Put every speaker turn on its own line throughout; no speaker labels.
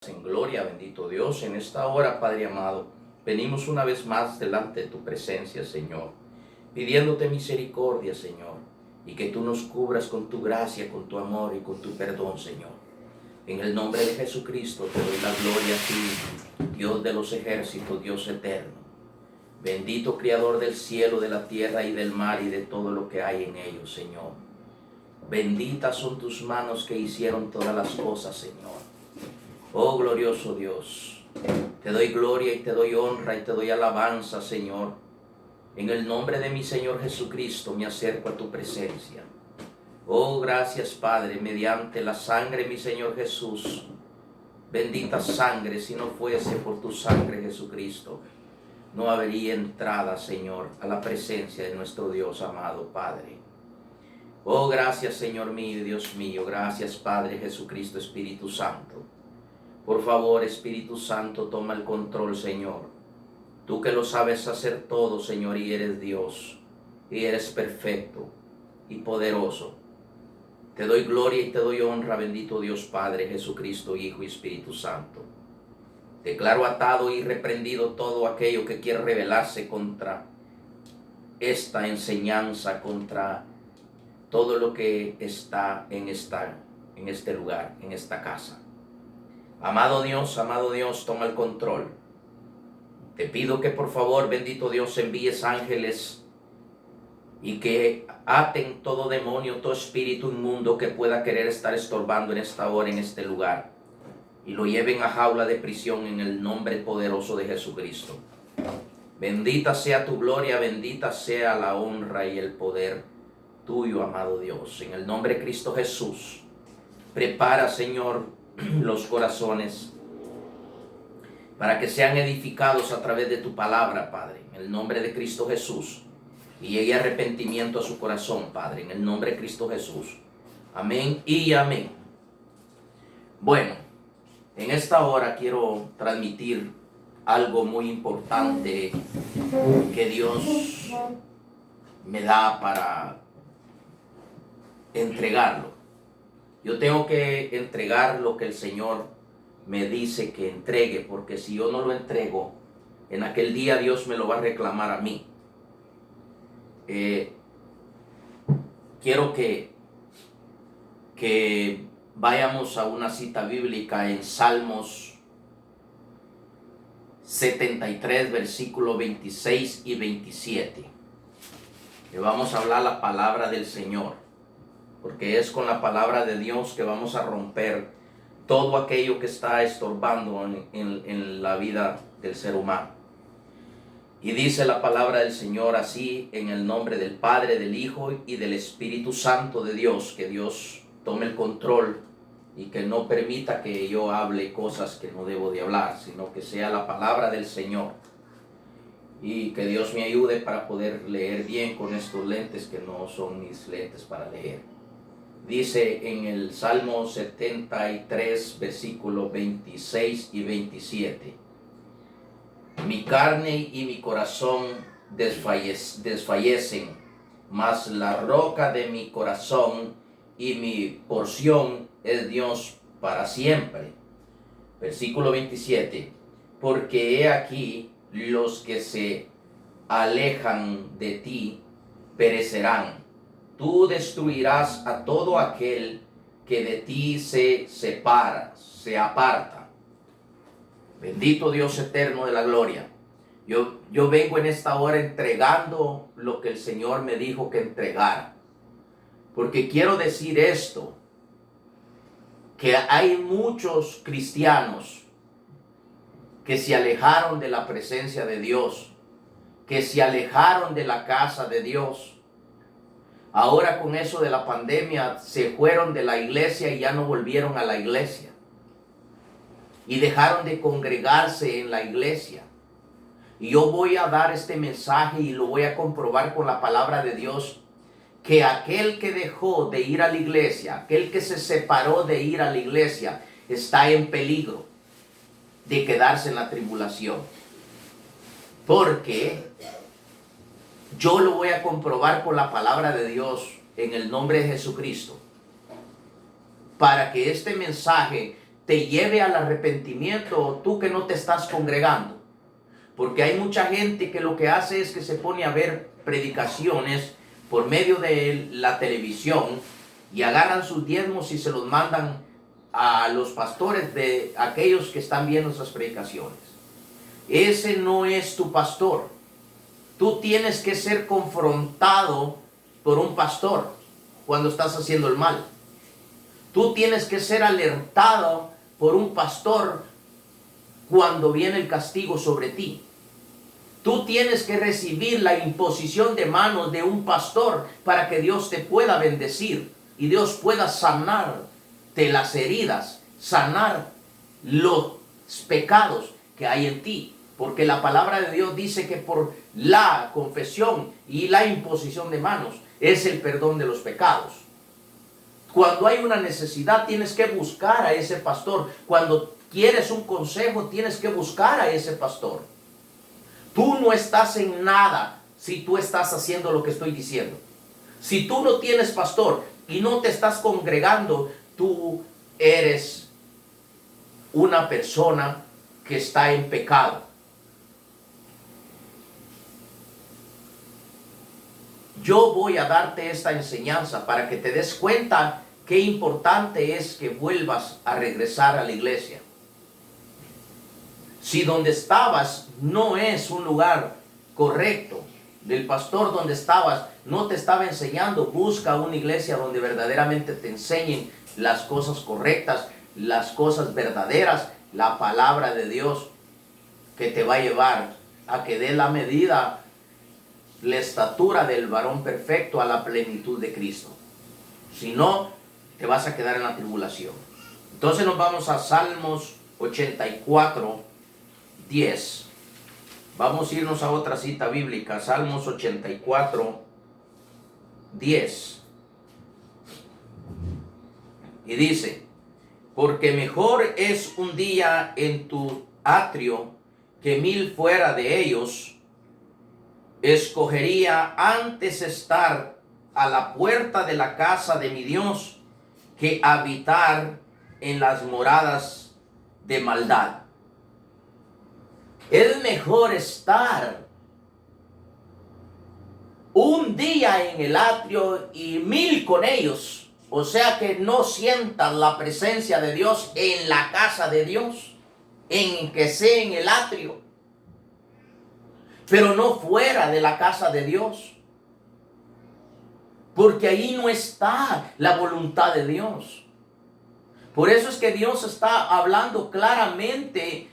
En gloria, bendito Dios, en esta hora, Padre amado, venimos una vez más delante de tu presencia, Señor, pidiéndote misericordia, Señor, y que tú nos cubras con tu gracia, con tu amor y con tu perdón, Señor. En el nombre de Jesucristo te doy la gloria a ti, Dios de los ejércitos, Dios eterno. Bendito Creador del cielo, de la tierra y del mar y de todo lo que hay en ellos, Señor. Benditas son tus manos que hicieron todas las cosas, Señor. Oh glorioso Dios, te doy gloria y te doy honra y te doy alabanza, Señor. En el nombre de mi Señor Jesucristo me acerco a tu presencia. Oh, gracias, Padre, mediante la sangre, mi Señor Jesús. Bendita sangre, si no fuese por tu sangre, Jesucristo, no habría entrada, Señor, a la presencia de nuestro Dios amado, Padre. Oh, gracias, Señor mío y Dios mío. Gracias, Padre Jesucristo, Espíritu Santo. Por favor, Espíritu Santo, toma el control, Señor. Tú que lo sabes hacer todo, Señor, y eres Dios, y eres perfecto y poderoso. Te doy gloria y te doy honra, bendito Dios Padre, Jesucristo, Hijo y Espíritu Santo. Declaro atado y reprendido todo aquello que quiere rebelarse contra esta enseñanza, contra todo lo que está en este lugar, en esta casa. Amado Dios, toma el control. Te pido que por favor, bendito Dios, envíes ángeles y que aten todo demonio, todo espíritu inmundo que pueda querer estar estorbando en esta hora, en este lugar, y lo lleven a jaula de prisión en el nombre poderoso de Jesucristo. Bendita sea tu gloria, bendita sea la honra y el poder tuyo, amado Dios. En el nombre de Cristo Jesús, prepara, Señor, los corazones para que sean edificados a través de tu palabra, Padre, en el nombre de Cristo Jesús, y llegue arrepentimiento a su corazón, Padre, en el nombre de Cristo Jesús. Amén y amén. Bueno, en esta hora quiero transmitir algo muy importante que Dios me da para entregarlo. Yo tengo que entregar lo que el Señor me dice que entregue, porque si yo no lo entrego, en aquel día Dios me lo va a reclamar a mí. Quiero que vayamos a una cita bíblica en Salmos 73, versículos 26 y 27. Que vamos a hablar la palabra del Señor, porque es con la palabra de Dios que vamos a romper todo aquello que está estorbando en la vida del ser humano. Y dice la palabra del Señor así, en el nombre del Padre, del Hijo y del Espíritu Santo de Dios, que Dios tome el control y que no permita que yo hable cosas que no debo de hablar, sino que sea la palabra del Señor. Y que Dios me ayude para poder leer bien con estos lentes que no son mis lentes para leer. Dice en el Salmo 73, versículos 26 y 27. Mi carne y mi corazón desfallecen, mas la roca de mi corazón y mi porción es Dios para siempre. Versículo 27. Porque he aquí los que se alejan de ti perecerán. Tú destruirás a todo aquel que de ti se separa, se aparta. Bendito Dios eterno de la gloria. Yo vengo en esta hora entregando lo que el Señor me dijo que entregara. Porque quiero decir esto, que hay muchos cristianos que se alejaron de la presencia de Dios, que se alejaron de la casa de Dios. Ahora con eso de la pandemia se fueron de la iglesia y ya no volvieron a la iglesia. Y dejaron de congregarse en la iglesia. Y yo voy a dar este mensaje y lo voy a comprobar con la palabra de Dios, que aquel que dejó de ir a la iglesia, aquel que se separó de ir a la iglesia, está en peligro de quedarse en la tribulación. Porque yo lo voy a comprobar con la palabra de Dios en el nombre de Jesucristo, para que este mensaje te lleve al arrepentimiento, tú que no te estás congregando. Porque hay mucha gente que lo que hace es que se pone a ver predicaciones por medio de la televisión y agarran sus diezmos y se los mandan a los pastores de aquellos que están viendo esas predicaciones. Ese no es tu pastor. Tú tienes que ser confrontado por un pastor cuando estás haciendo el mal. Tú tienes que ser alertado por un pastor cuando viene el castigo sobre ti. Tú tienes que recibir la imposición de manos de un pastor para que Dios te pueda bendecir y Dios pueda sanarte las heridas, sanar los pecados que hay en ti. Porque la palabra de Dios dice que por la confesión y la imposición de manos es el perdón de los pecados. Cuando hay una necesidad tienes que buscar a ese pastor. Cuando quieres un consejo tienes que buscar a ese pastor. Tú no estás en nada si tú estás haciendo lo que estoy diciendo. Si tú no tienes pastor y no te estás congregando, tú eres una persona que está en pecado. Yo voy a darte esta enseñanza para que te des cuenta qué importante es que vuelvas a regresar a la iglesia. Si donde estabas no es un lugar correcto, del pastor donde estabas no te estaba enseñando, busca una iglesia donde verdaderamente te enseñen las cosas correctas, las cosas verdaderas, la palabra de Dios que te va a llevar a que dé la medida, la estatura del varón perfecto a la plenitud de Cristo. Si no, te vas a quedar en la tribulación. Entonces nos vamos a Salmos 84, 10. Vamos a irnos a otra cita bíblica, Salmos 84, 10. Y dice, porque mejor es un día en tu atrio que 1000 fuera de ellos. Escogería antes estar a la puerta de la casa de mi Dios que habitar en las moradas de maldad. Es mejor estar un día en el atrio y 1000 con ellos. O sea que no sientas la presencia de Dios en la casa de Dios, en que sea en el atrio, pero no fuera de la casa de Dios. Porque ahí no está la voluntad de Dios. Por eso es que Dios está hablando claramente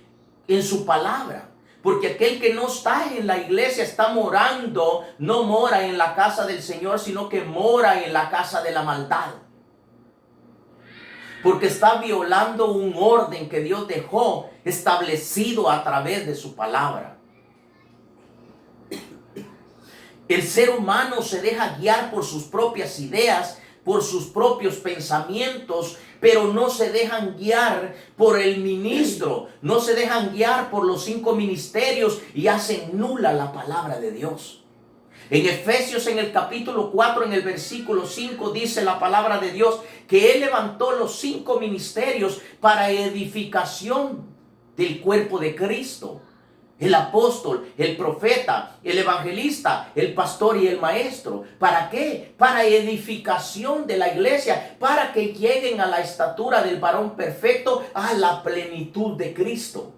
en su palabra. Porque aquel que no está en la iglesia está morando, no mora en la casa del Señor, sino que mora en la casa de la maldad. Porque está violando un orden que Dios dejó establecido a través de su palabra. El ser humano se deja guiar por sus propias ideas, por sus propios pensamientos, pero no se dejan guiar por el ministro, no se dejan guiar por los 5 ministerios y hacen nula la palabra de Dios. En Efesios, en el capítulo 4, en el versículo 5, dice la palabra de Dios que Él levantó los 5 ministerios para edificación del cuerpo de Cristo. El apóstol, el profeta, el evangelista, el pastor y el maestro. ¿Para qué? Para edificación de la iglesia, para que lleguen a la estatura del varón perfecto, a la plenitud de Cristo.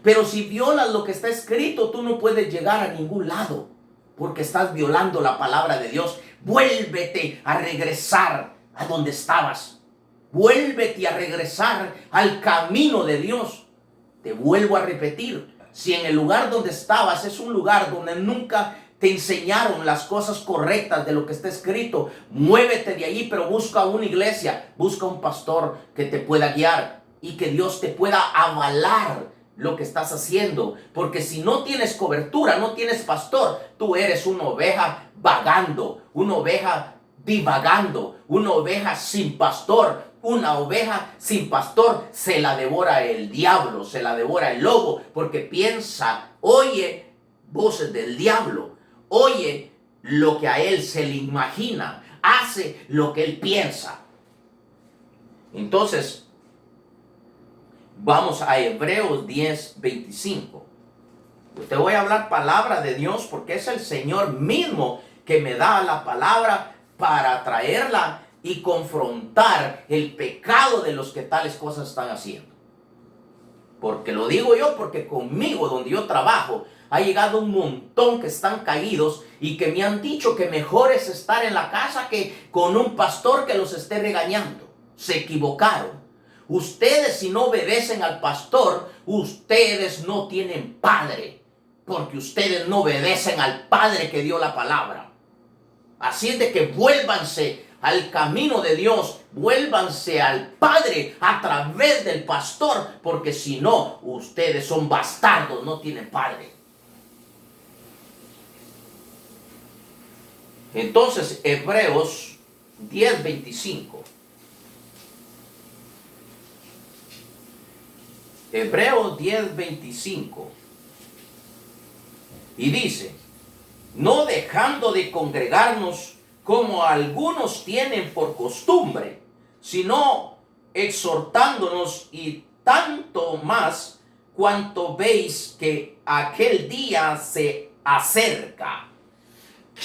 Pero si violas lo que está escrito, tú no puedes llegar a ningún lado, porque estás violando la palabra de Dios. Vuélvete a regresar a donde estabas. Vuélvete a regresar al camino de Dios. Te vuelvo a repetir. Si en el lugar donde estabas es un lugar donde nunca te enseñaron las cosas correctas de lo que está escrito, muévete de allí, pero busca una iglesia, busca un pastor que te pueda guiar y que Dios te pueda avalar lo que estás haciendo. Porque si no tienes cobertura, no tienes pastor, tú eres una oveja vagando, una oveja divagando, una oveja sin pastor. Una oveja sin pastor se la devora el diablo, se la devora el lobo, porque piensa, oye voces del diablo, oye lo que a él se le imagina, hace lo que él piensa. Entonces, Vamos a Hebreos 10:25. Te voy a hablar palabra de Dios porque es el Señor mismo que me da la palabra para traerla y confrontar el pecado de los que tales cosas están haciendo. Porque lo digo yo, porque conmigo, donde yo trabajo, ha llegado un montón que están caídos y que me han dicho que mejor es estar en la casa que con un pastor que los esté regañando. Se equivocaron. Ustedes, si no obedecen al pastor, ustedes no tienen padre, porque ustedes no obedecen al Padre que dio la palabra. Así es de que vuélvanse al camino de Dios, vuélvanse al Padre a través del pastor, porque si no, ustedes son bastardos, no tienen padre. Entonces, Hebreos 10:25. Hebreos 10:25. Y dice: no dejando de congregarnos como algunos tienen por costumbre, sino exhortándonos, y tanto más cuanto veis que aquel día se acerca.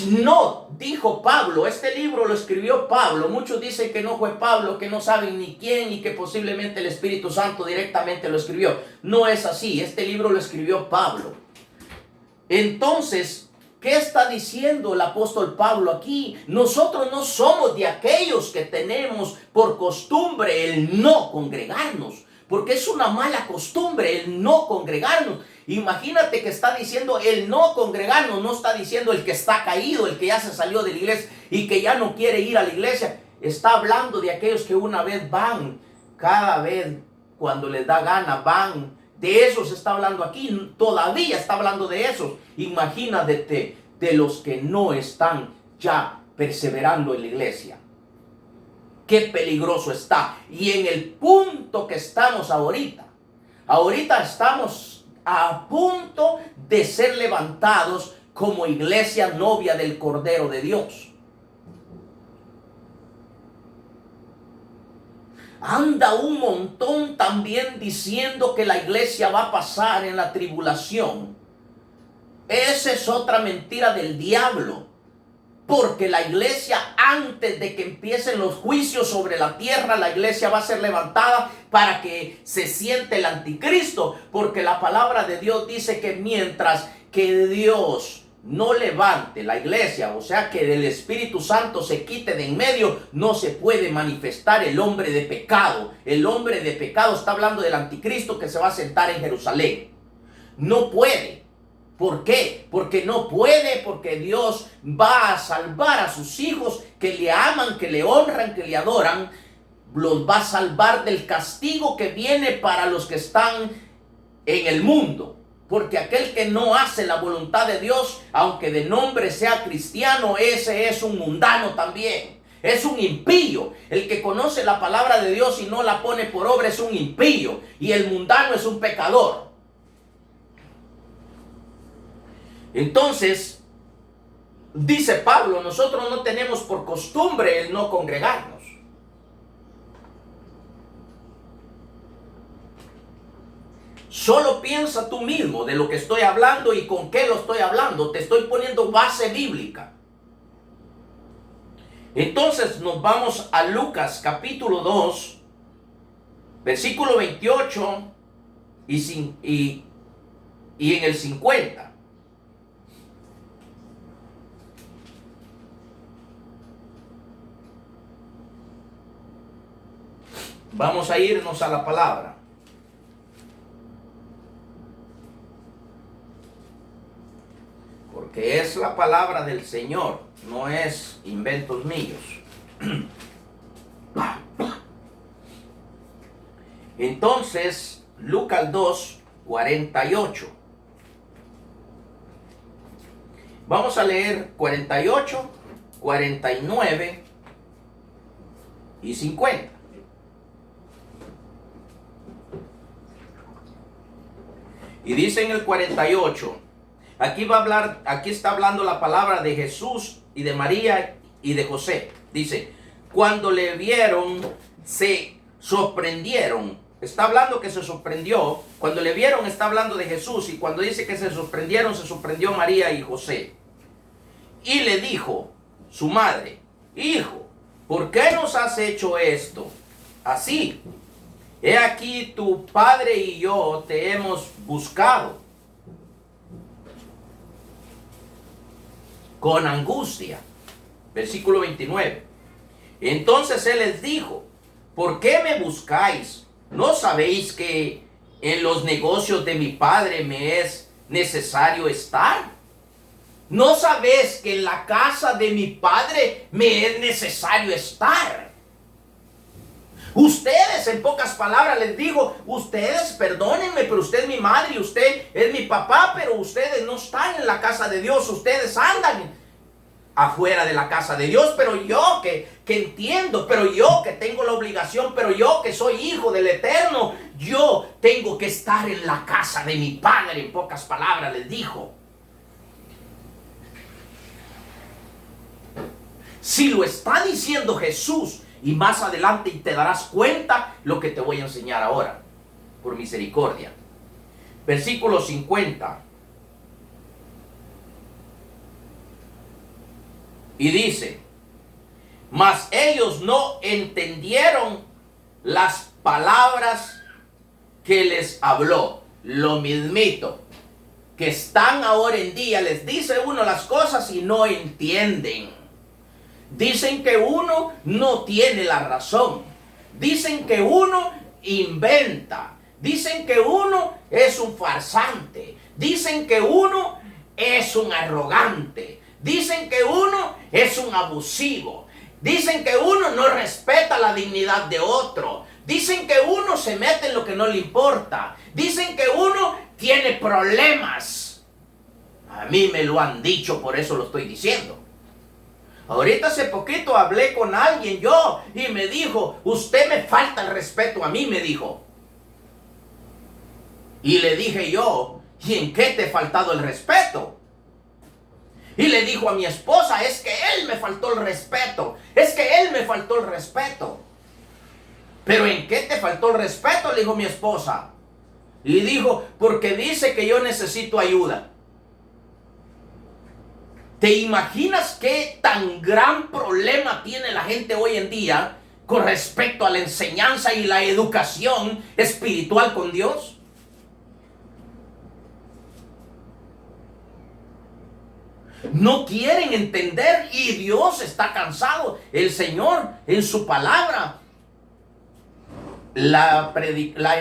No, dijo Pablo, este libro lo escribió Pablo. Muchos dicen que no fue Pablo, que no saben ni quién y que posiblemente el Espíritu Santo directamente lo escribió. No es así, este libro lo escribió Pablo. Entonces, ¿qué está diciendo el apóstol Pablo aquí? Nosotros no somos de aquellos que tenemos por costumbre el no congregarnos, porque es una mala costumbre el no congregarnos. Imagínate que está diciendo el no congregarnos, no está diciendo el que está caído, el que ya se salió de la iglesia y que ya no quiere ir a la iglesia. Está hablando de aquellos que una vez van, cada vez cuando les da gana van. De esos está hablando aquí, todavía está hablando de esos. Imagínate de los que no están ya perseverando en la iglesia. Qué peligroso está. Y en el punto que estamos ahorita estamos a punto de ser levantados como iglesia novia del Cordero de Dios. Anda un montón también diciendo que la iglesia va a pasar en la tribulación. Esa es otra mentira del diablo. Porque la iglesia, antes de que empiecen los juicios sobre la tierra, la iglesia va a ser levantada para que se siente el anticristo. Porque la palabra de Dios dice que mientras que Dios no levante la iglesia, o sea que el Espíritu Santo se quite de en medio, no se puede manifestar el hombre de pecado. El hombre de pecado está hablando del anticristo que se va a sentar en Jerusalén. No puede. ¿Por qué? Porque no puede, porque Dios va a salvar a sus hijos que le aman, que le honran, que le adoran. Los va a salvar del castigo que viene para los que están en el mundo. Porque aquel que no hace la voluntad de Dios, aunque de nombre sea cristiano, ese es un mundano también. Es un impío. El que conoce la palabra de Dios y no la pone por obra es un impío. Y el mundano es un pecador. Entonces, dice Pablo, nosotros no tenemos por costumbre el no congregarnos. Solo piensa tú mismo de lo que estoy hablando y con qué lo estoy hablando. Te estoy poniendo base bíblica. Entonces nos vamos a Lucas capítulo 2, versículo 28 y en el 50. Vamos a irnos a la palabra. Porque es la palabra del Señor, no es inventos míos. Entonces, Lucas 2, 48. Vamos a leer 48, 49 y 50. Y dice en el 48, aquí está hablando la palabra de Jesús y de María y de José. Dice, cuando le vieron, se sorprendieron está hablando que se sorprendió. Cuando le vieron está hablando de Jesús, y cuando dice que se sorprendió María y José. Y le dijo su madre: hijo, ¿por qué nos has hecho esto así? He aquí tu padre y yo te hemos buscado con angustia. Versículo 29. Entonces él les dijo: ¿por qué me buscáis? ¿No sabéis que en los negocios de mi padre me es necesario estar? ¿No sabéis que en la casa de mi padre me es necesario estar? Ustedes, en pocas palabras les digo, ustedes perdónenme, pero usted es mi madre y usted es mi papá, pero ustedes no están en la casa de Dios, ustedes andan afuera de la casa de Dios. Pero yo que entiendo, pero yo que tengo la obligación, pero yo que soy hijo del Eterno, yo tengo que estar en la casa de mi padre, en pocas palabras les dijo. Si lo está diciendo Jesús, y más adelante te darás cuenta lo que te voy a enseñar ahora, por misericordia. Versículo 50. Y dice: mas ellos no entendieron las palabras que les habló. Lo mismito que están ahora en día, les dice uno las cosas y no entienden. Dicen que uno no tiene la razón. Dicen que uno inventa. Dicen que uno es un farsante. Dicen que uno es un arrogante. Dicen que uno es un abusivo. Dicen que uno no respeta la dignidad de otro. Dicen que uno se mete en lo que no le importa. Dicen que uno tiene problemas. A mí me lo han dicho, por eso lo estoy diciendo. Ahorita hace poquito hablé con alguien yo y me dijo: usted me falta el respeto a mí, me dijo. Y le dije yo: ¿y en qué te he faltado el respeto? Y le dijo a mi esposa: es que él me faltó el respeto. Es que él me faltó el respeto. ¿Pero en qué te faltó el respeto?, le dijo mi esposa. Y dijo: porque dice que yo necesito ayuda. ¿Te imaginas qué tan gran problema tiene la gente hoy en día con respecto a la enseñanza y la educación espiritual con Dios? No quieren entender y Dios está cansado. El Señor en su palabra, la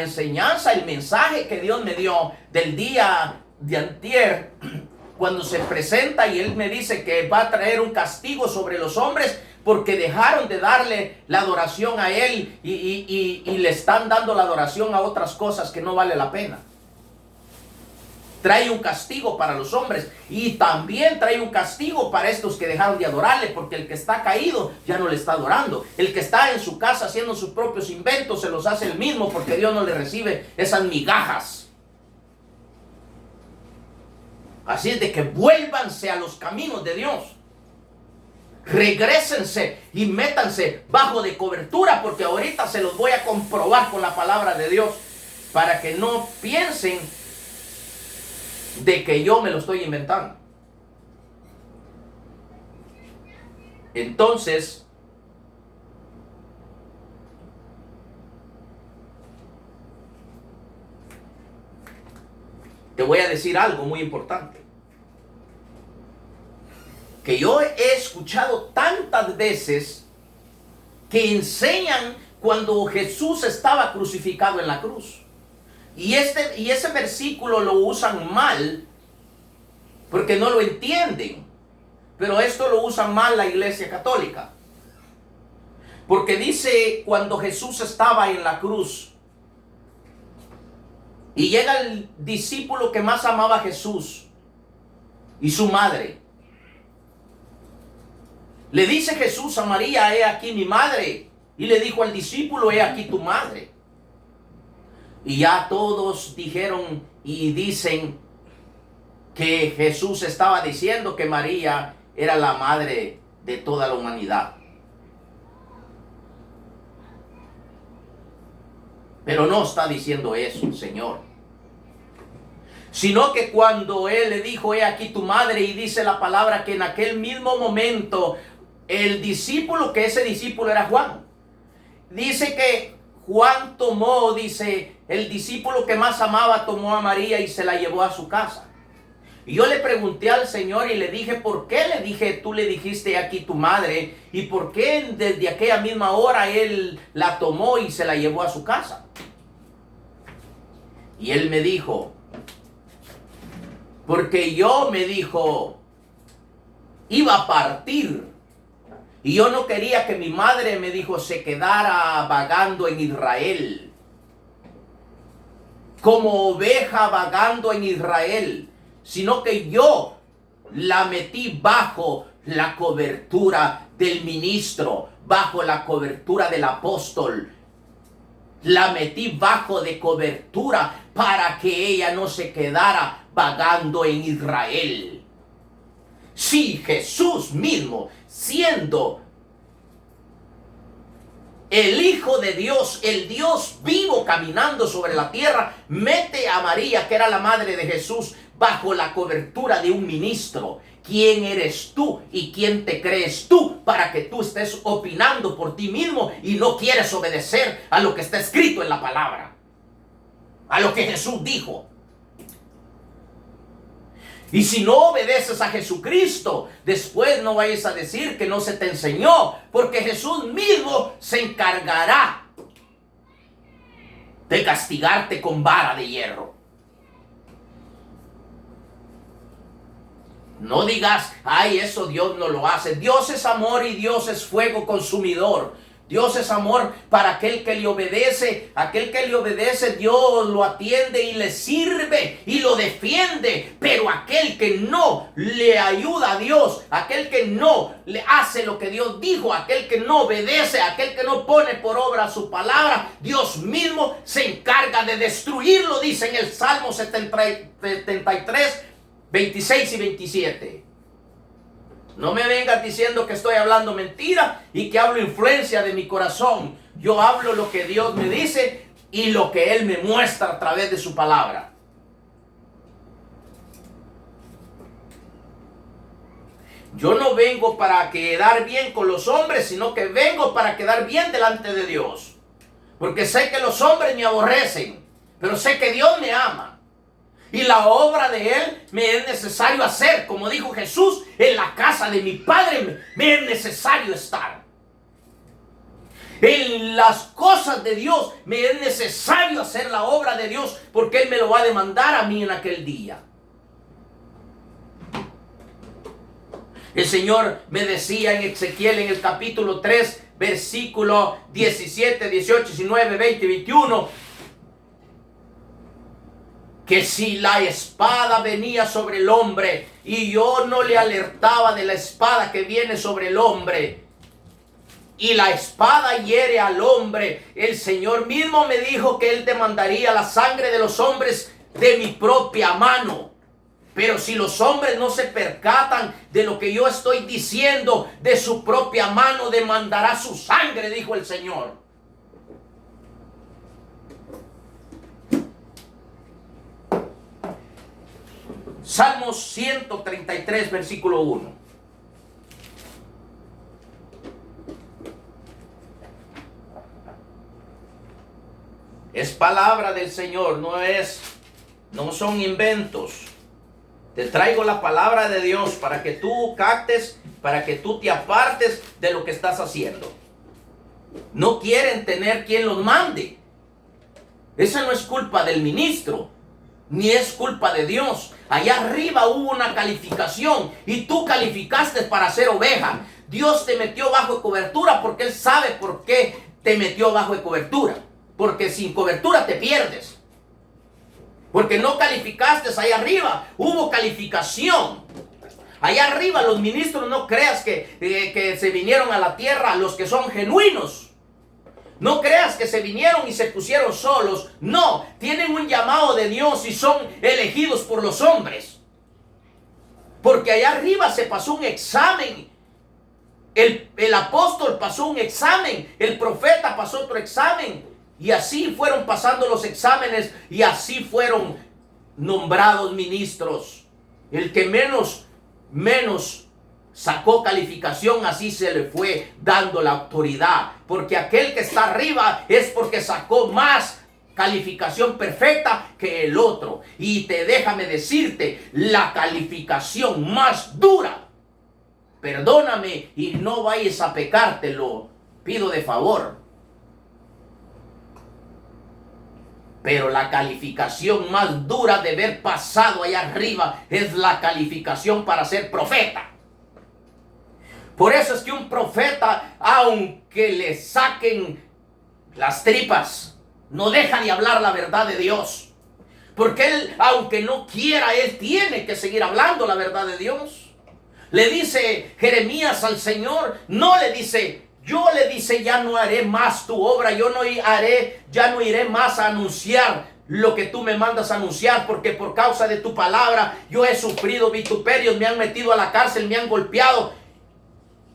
enseñanza, el mensaje que Dios me dio del día de antier, cuando se presenta y Él me dice que va a traer un castigo sobre los hombres porque dejaron de darle la adoración a Él y le están dando la adoración a otras cosas que no vale la pena. Trae un castigo para los hombres y también trae un castigo para estos que dejaron de adorarle, porque el que está caído ya no le está adorando. El que está en su casa haciendo sus propios inventos se los hace el mismo, porque Dios no le recibe esas migajas. Así es de que vuélvanse a los caminos de Dios. Regrésense y métanse bajo de cobertura, porque ahorita se los voy a comprobar con la palabra de Dios, para que no piensen de que yo me lo estoy inventando. Entonces, te voy a decir algo muy importante, que yo he escuchado tantas veces que enseñan cuando Jesús estaba crucificado en la cruz. Y ese versículo lo usan mal porque no lo entienden. Pero esto lo usan mal la Iglesia Católica. Porque dice cuando Jesús estaba en la cruz y llega el discípulo que más amaba a Jesús y su madre. Le dice Jesús a María: he aquí mi madre. Y le dijo al discípulo: he aquí tu madre. Y ya todos dijeron y dicen que Jesús estaba diciendo que María era la madre de toda la humanidad. Pero no está diciendo eso el Señor. Sino que cuando Él le dijo, he aquí tu madre, y dice la palabra que en aquel mismo momento el discípulo, que ese discípulo era Juan, dice que Juan tomó, dice, el discípulo que más amaba tomó a María y se la llevó a su casa. Y yo le pregunté al Señor y le dije, ¿por qué le dije, tú le dijiste aquí tu madre? ¿Y por qué desde aquella misma hora Él la tomó y se la llevó a su casa? Y Él me dijo, porque yo, me dijo, iba a partir. Y yo no quería que mi madre, me dijo, se quedara vagando en Israel. Como oveja vagando en Israel. Sino que yo la metí bajo la cobertura del ministro, bajo la cobertura del apóstol. La metí bajo de cobertura para que ella no se quedara vagando en Israel. Si Jesús mismo, siendo el Hijo de Dios, el Dios vivo caminando sobre la tierra, mete a María, que era la madre de Jesús, bajo la cobertura de un ministro. ¿Quién eres tú y quién te crees tú para que tú estés opinando por ti mismo y no quieres obedecer a lo que está escrito en la palabra? A lo que Jesús dijo. Y si no obedeces a Jesucristo, después no vayas a decir que no se te enseñó, porque Jesús mismo se encargará de castigarte con vara de hierro. No digas, ay, eso Dios no lo hace. Dios es amor y Dios es fuego consumidor. Dios es amor para aquel que le obedece. Aquel que le obedece, Dios lo atiende y le sirve y lo defiende. Pero aquel que no le ayuda a Dios, aquel que no le hace lo que Dios dijo, aquel que no obedece, aquel que no pone por obra su palabra, Dios mismo se encarga de destruirlo, dice en el Salmo 73, 26 y 27. No me vengas diciendo que estoy hablando mentira y que hablo influencia de mi corazón. Yo hablo lo que Dios me dice y lo que Él me muestra a través de su palabra. Yo no vengo para quedar bien con los hombres, sino que vengo para quedar bien delante de Dios. Porque sé que los hombres me aborrecen, pero sé que Dios me ama. Y la obra de Él me es necesario hacer. Como dijo Jesús, en la casa de mi Padre me es necesario estar. En las cosas de Dios me es necesario hacer la obra de Dios, porque Él me lo va a demandar a mí en aquel día. El Señor me decía en Ezequiel, en el capítulo 3, versículo 17, 18, 19, 20 y 21, que si la espada venía sobre el hombre y yo no le alertaba de la espada que viene sobre el hombre, y la espada hiere al hombre, el Señor mismo me dijo que Él demandaría la sangre de los hombres de mi propia mano. Pero si los hombres no se percatan de lo que yo estoy diciendo, de su propia mano demandará su sangre, dijo el Señor. Salmos 133, versículo 1. Es palabra del Señor, no son inventos. Te traigo la palabra de Dios para que tú captes, para que tú te apartes de lo que estás haciendo. No quieren tener quien los mande. Esa no es culpa del ministro, ni es culpa de Dios. Allá arriba hubo una calificación y tú calificaste para ser oveja. Dios te metió bajo cobertura porque Él sabe por qué te metió bajo de cobertura. Porque sin cobertura te pierdes. Porque no calificaste allá arriba. Hubo calificación. Allá arriba los ministros, no creas que se vinieron a la tierra los que son genuinos. No creas que se vinieron y se pusieron solos. No, tienen un llamado de Dios y son elegidos por los hombres. Porque allá arriba se pasó un examen. El apóstol pasó un examen. El profeta pasó otro examen. Y así fueron pasando los exámenes y así fueron nombrados ministros. El que menos sacó calificación, así se le fue dando la autoridad. Porque aquel que está arriba es porque sacó más calificación perfecta que el otro. Y déjame decirte, la calificación más dura, perdóname y no vayas a pecar, te lo pido de favor, pero la calificación más dura de haber pasado allá arriba es la calificación para ser profeta. Por eso es que un profeta, aunque le saquen las tripas, no deja de hablar la verdad de Dios. Porque él, aunque no quiera, él tiene que seguir hablando la verdad de Dios. Le dice Jeremías al Señor, no le dice, ya no haré más tu obra, ya no iré más a anunciar lo que tú me mandas a anunciar, porque por causa de tu palabra yo he sufrido vituperios, me han metido a la cárcel, me han golpeado.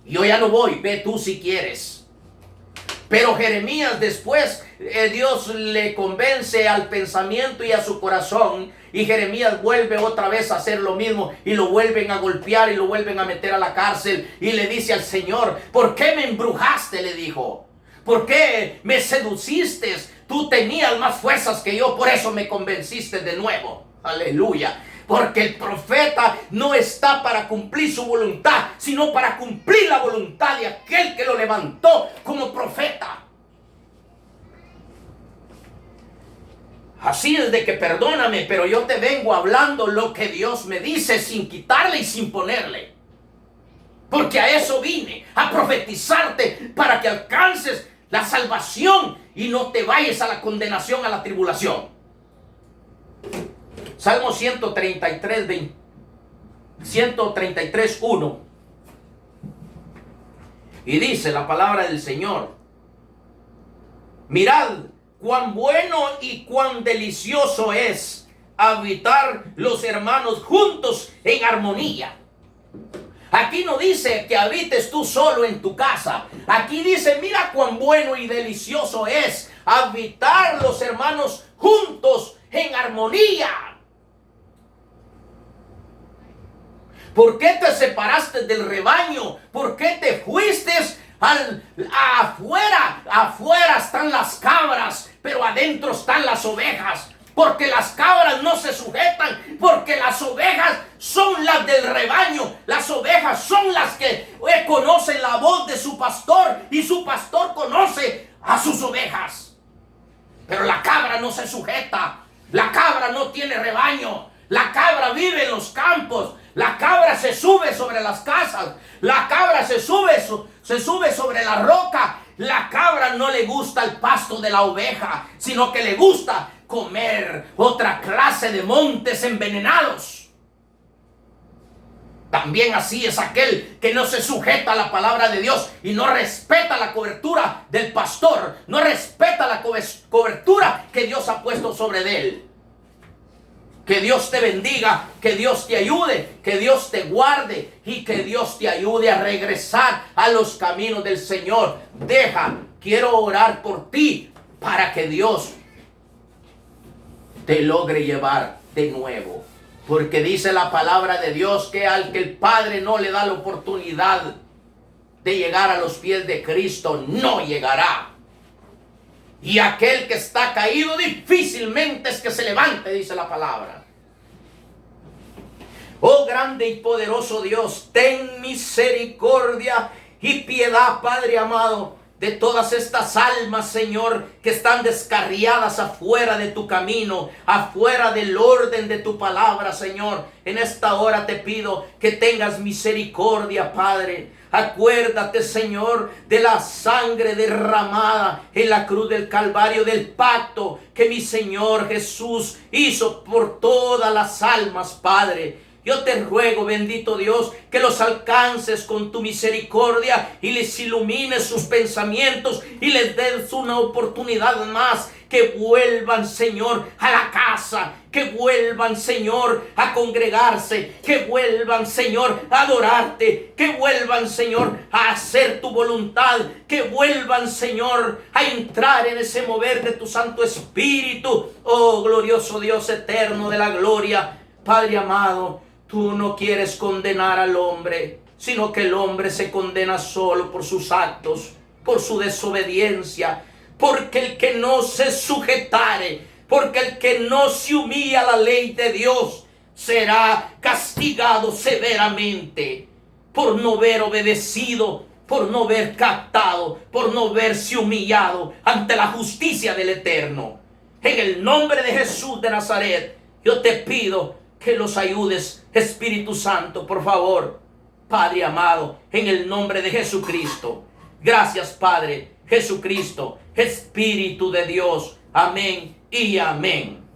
Yo ya no voy, ve tú si quieres. Pero Jeremías después, Dios le convence al pensamiento y a su corazón, y Jeremías vuelve otra vez a hacer lo mismo, y lo vuelven a golpear y lo vuelven a meter a la cárcel, y le dice al Señor, ¿por qué me embrujaste?, le dijo. ¿Por qué me seduciste? Tú tenías más fuerzas que yo, por eso me convenciste de nuevo. Aleluya. Porque el profeta no está para cumplir su voluntad, sino para cumplir la voluntad de aquel que lo levantó como profeta. Así es de que perdóname, pero yo te vengo hablando lo que Dios me dice sin quitarle y sin ponerle. Porque a eso vine, a profetizarte para que alcances la salvación y no te vayas a la condenación, a la tribulación. Salmo 133, 1. Y dice la palabra del Señor: mirad cuán bueno y cuán delicioso es habitar los hermanos juntos en armonía. Aquí no dice que habites tú solo en tu casa. Aquí dice, mira cuán bueno y delicioso es habitar los hermanos juntos en armonía. ¿Por qué te separaste del rebaño? ¿Por qué te fuiste afuera? Afuera están las cabras, pero adentro están las ovejas. Porque las cabras no se sujetan, porque las ovejas son las del rebaño. Las ovejas son las que conocen la voz de su pastor, y su pastor conoce a sus ovejas. Pero la cabra no se sujeta, la cabra no tiene rebaño, la cabra vive en los campos. La cabra se sube sobre las casas. La cabra se sube sobre la roca. La cabra no le gusta el pasto de la oveja, sino que le gusta comer otra clase de montes envenenados. También así es aquel que no se sujeta a la palabra de Dios y no respeta la cobertura del pastor, no respeta la cobertura que Dios ha puesto sobre él. Que Dios te bendiga, que Dios te ayude, que Dios te guarde y que Dios te ayude a regresar a los caminos del Señor. Quiero orar por ti para que Dios te logre llevar de nuevo. Porque dice la palabra de Dios que al que el Padre no le da la oportunidad de llegar a los pies de Cristo, no llegará. Y aquel que está caído difícilmente es que se levante, dice la palabra. Oh grande y poderoso Dios, ten misericordia y piedad, Padre amado, de todas estas almas, Señor, que están descarriadas afuera de tu camino, afuera del orden de tu palabra, Señor. En esta hora te pido que tengas misericordia, Padre. Acuérdate, Señor, de la sangre derramada en la cruz del Calvario, del pacto que mi Señor Jesús hizo por todas las almas, Padre. Yo te ruego, bendito Dios, que los alcances con tu misericordia y les ilumines sus pensamientos y les des una oportunidad más que vuelvan, Señor, a la casa, que vuelvan, Señor, a congregarse, que vuelvan, Señor, a adorarte, que vuelvan, Señor, a hacer tu voluntad, que vuelvan, Señor, a entrar en ese mover de tu Santo Espíritu. Oh, glorioso Dios eterno de la gloria, Padre amado, tú no quieres condenar al hombre, sino que el hombre se condena solo por sus actos, por su desobediencia, porque el que no se sujetare, porque el que no se humilla a la ley de Dios, será castigado severamente por no haber obedecido, por no haber captado, por no haberse humillado ante la justicia del Eterno. En el nombre de Jesús de Nazaret, yo te pido que los ayudes, Espíritu Santo, por favor, Padre amado, en el nombre de Jesucristo. Gracias, Padre Jesucristo, Espíritu de Dios. Amén y amén.